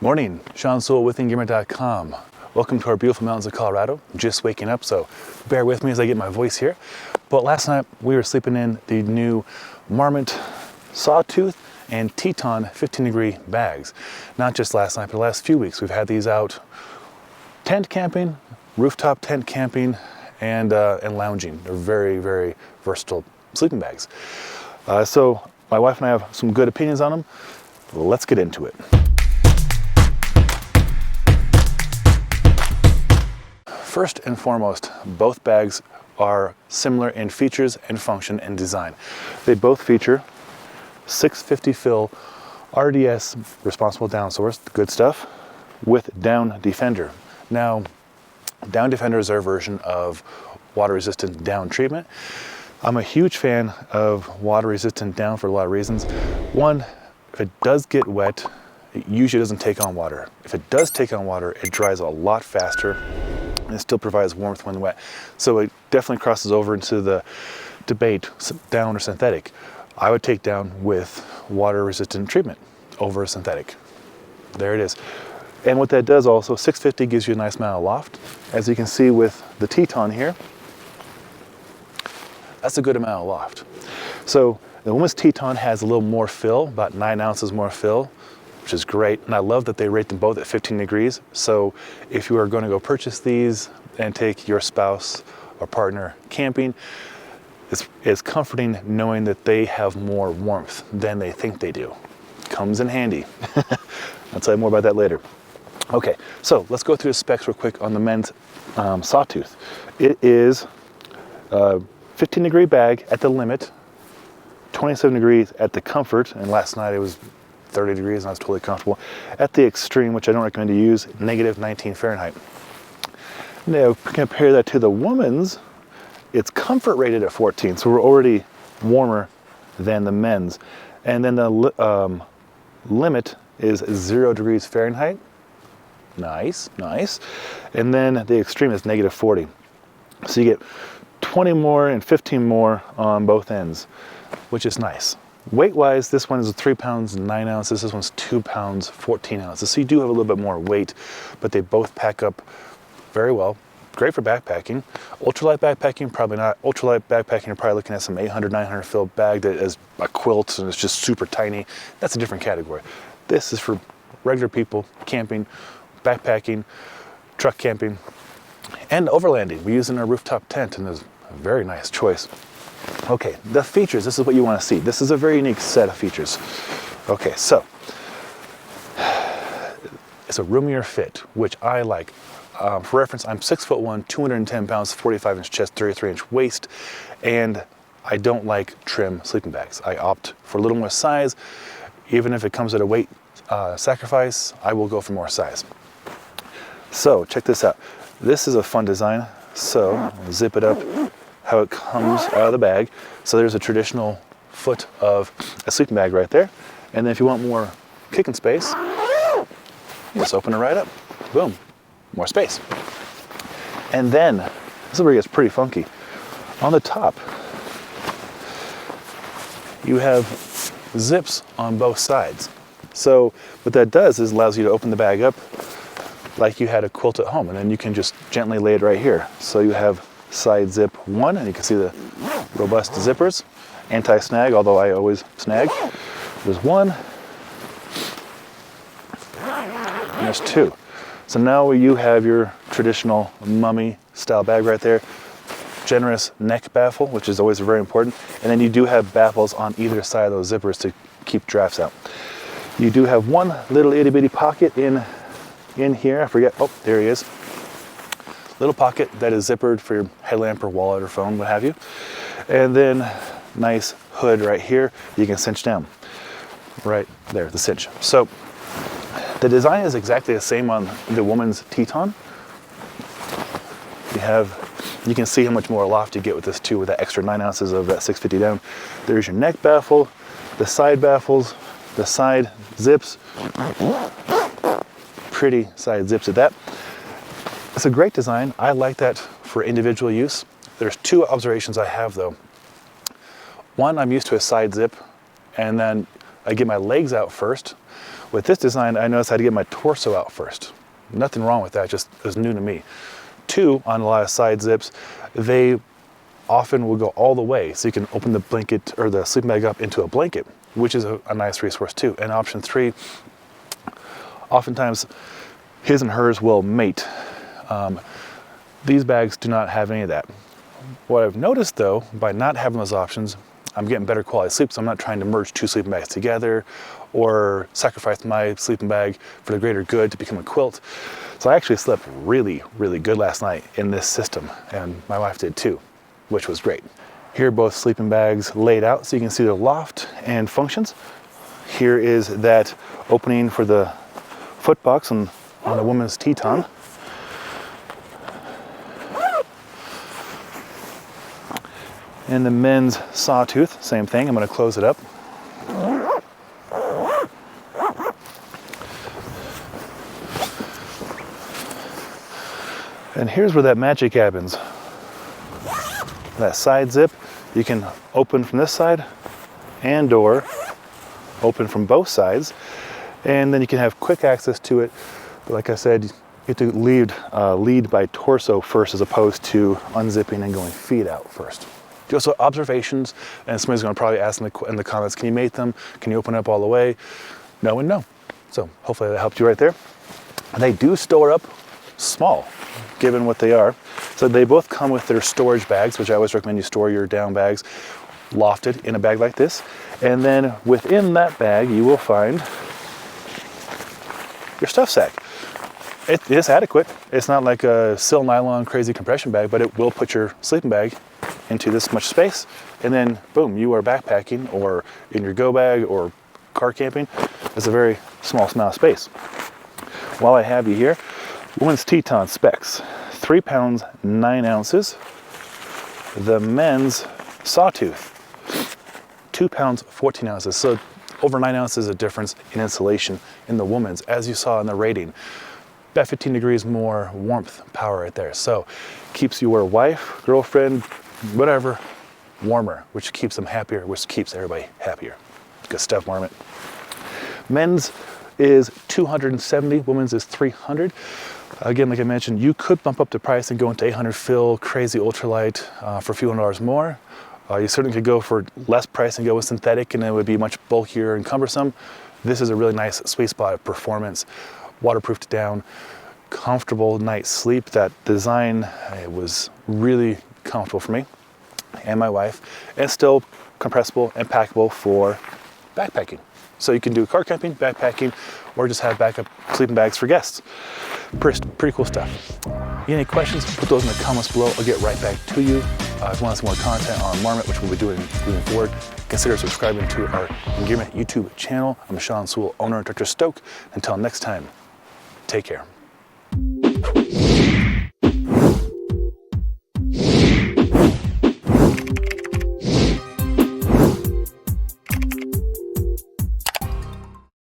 Morning, Sean Sewell with Engearment.com. Welcome to our beautiful mountains of Colorado. I'm just waking up, so bear with me as I get my voice here. But last night we were sleeping in the new Marmot Sawtooth and Teton 15-degree bags. Not just last night, but the last few weeks. We've had these out tent camping, rooftop tent camping, and lounging. They're very, very versatile sleeping bags. So my wife and I have some good opinions on them. Let's get into it. First and foremost, both bags are similar in features and function and design. They both feature 650 fill RDS responsible down source, good stuff, with down defender. Now, down defender is our version of water resistant down treatment. I'm a huge fan of water resistant down for a lot of reasons. One, if it does get wet, it usually doesn't take on water. If it does take on water, it dries a lot faster and it still provides warmth when wet. So it definitely crosses over into the debate, down or synthetic. I would take down with water resistant treatment over synthetic. There it is. And what that does also, 650 gives you a nice amount of loft. As you can see with the Teton here, that's a good amount of loft. So the women's Teton has a little more fill, about 9 ounces more fill, which is great. And I love that they rate them both at 15 degrees. So if you are going to go purchase these and take your spouse or partner camping, it's comforting knowing that they have more warmth than they think they do. Comes in handy. I'll tell you more about that later. Okay, so let's go through the specs real quick on the men's Sawtooth. It is a 15-degree bag at the limit, 27 degrees at the comfort, and last night it was 30 degrees and I was totally comfortable. At the extreme, which I don't recommend you use, negative 19 Fahrenheit. Now compare that to the woman's, it's comfort rated at 14, so we're already warmer than the men's. And then the limit is 0 degrees Fahrenheit. Nice, nice. And then the extreme is negative 40. So you get 20 more and 15 more on both ends, which is nice. Weight-wise, this one is 3 pounds 9 ounces. This one's 2 pounds 14 ounces. So you do have a little bit more weight, but they both pack up very well. Great for backpacking. Ultralight backpacking, probably not. Ultralight backpacking, you're probably looking at some 800, 900 fill bag that is a quilt and it's just super tiny. That's a different category. This is for regular people camping, backpacking, truck camping, and overlanding. We use it in our rooftop tent, and it's a very nice choice. Okay, the features, this is what you want to see. This is a very unique set of features. Okay, so it's a roomier fit, which I like. For reference, I'm 6'1", 210 pounds, 45-inch chest, 33-inch waist, and I don't like trim sleeping bags. I opt for a little more size. Even if it comes at a weight sacrifice, I will go for more size. So check this out. This is a fun design. So I'll zip it up, how it comes out of the bag. So there's a traditional foot of a sleeping bag right there. And then if you want more kicking space, you just open it right up. Boom, more space. And then, this is where it gets pretty funky. On the top, you have zips on both sides. So what that does is allows you to open the bag up like you had a quilt at home, and then you can just gently lay it right here. So you have side zip 1, and you can see the robust zippers, anti-snag, although I always snag. There's 1, and there's 2. So now you have your traditional mummy style bag right there. Generous neck baffle, which is always very important. And then you do have baffles on either side of those zippers to keep drafts out. You do have one little itty bitty pocket in here. I forget, oh, there he is. Little pocket that is zippered for your headlamp or wallet or phone, what have you. And then nice hood right here you can cinch down. Right there, the cinch. So the design is exactly the same on the woman's Teton. You can see how much more loft you get with this too, with that extra 9 ounces of that 650 down. There's your neck baffle, the side baffles, the side zips. Pretty side zips at that. It's a great design. I like that for individual use. There's 2 observations I have though. One, I'm used to a side zip, and then I get my legs out first. With this design, I noticed I had to get my torso out first. Nothing wrong with that, just it was new to me. 2, on a lot of side zips, they often will go all the way, so you can open the blanket or the sleeping bag up into a blanket, which is a nice resource too. And option 3, oftentimes his and hers will mate. These bags do not have any of that. What I've noticed though, by not having those options, I'm getting better quality sleep, so I'm not trying to merge 2 sleeping bags together or sacrifice my sleeping bag for the greater good to become a quilt. So I actually slept really, really good last night in this system, and my wife did too, which was great. Here are both sleeping bags laid out so you can see the loft and functions. Here is that opening for the foot box on the woman's Teton. And the men's Sawtooth, same thing. I'm going to close it up. And here's where that magic happens. That side zip, you can open from this side and or open from both sides. And then you can have quick access to it. But like I said, you have to lead by torso first as opposed to unzipping and going feet out first. Just observations, and somebody's going to probably ask in the comments, can you mate them? Can you open up all the way? No and no. So hopefully that helped you right there. They do store up small, given what they are. So they both come with their storage bags, which I always recommend you store your down bags lofted in a bag like this. And then within that bag, you will find your stuff sack. It is adequate. It's not like a sil nylon crazy compression bag, but it will put your sleeping bag into this much space, and then boom, you are backpacking or in your go bag or car camping. It's a very small amount of space. While I have you here, women's Teton specs, 3 pounds 9 ounces. The men's Sawtooth, 2 pounds 14 ounces. So over 9 ounces of difference in insulation in the woman's, as you saw in the rating. About 15 degrees more warmth power right there. So keeps your wife, girlfriend, whatever, warmer, which keeps them happier, which keeps everybody happier. Good stuff, Marmot. Men's is $270, women's is $300. Again, like I mentioned, you could bump up the price and go into 800 fill, crazy ultralight for a few $100 more. You certainly could go for less price and go with synthetic, and it would be much bulkier and cumbersome. This is a really nice sweet spot of performance, waterproofed down, comfortable night's sleep. That design, it was really comfortable for me and my wife, and still compressible and packable for backpacking. So you can do car camping, backpacking, or just have backup sleeping bags for guests. Pretty cool stuff. You any questions, put those in the comments below. I'll get right back to you. If you want some more content on Marmot, which we'll be doing moving forward, consider subscribing to our Engearment YouTube channel. I'm Sean Sewell, owner of Dr. Stoke. Until next time, take care.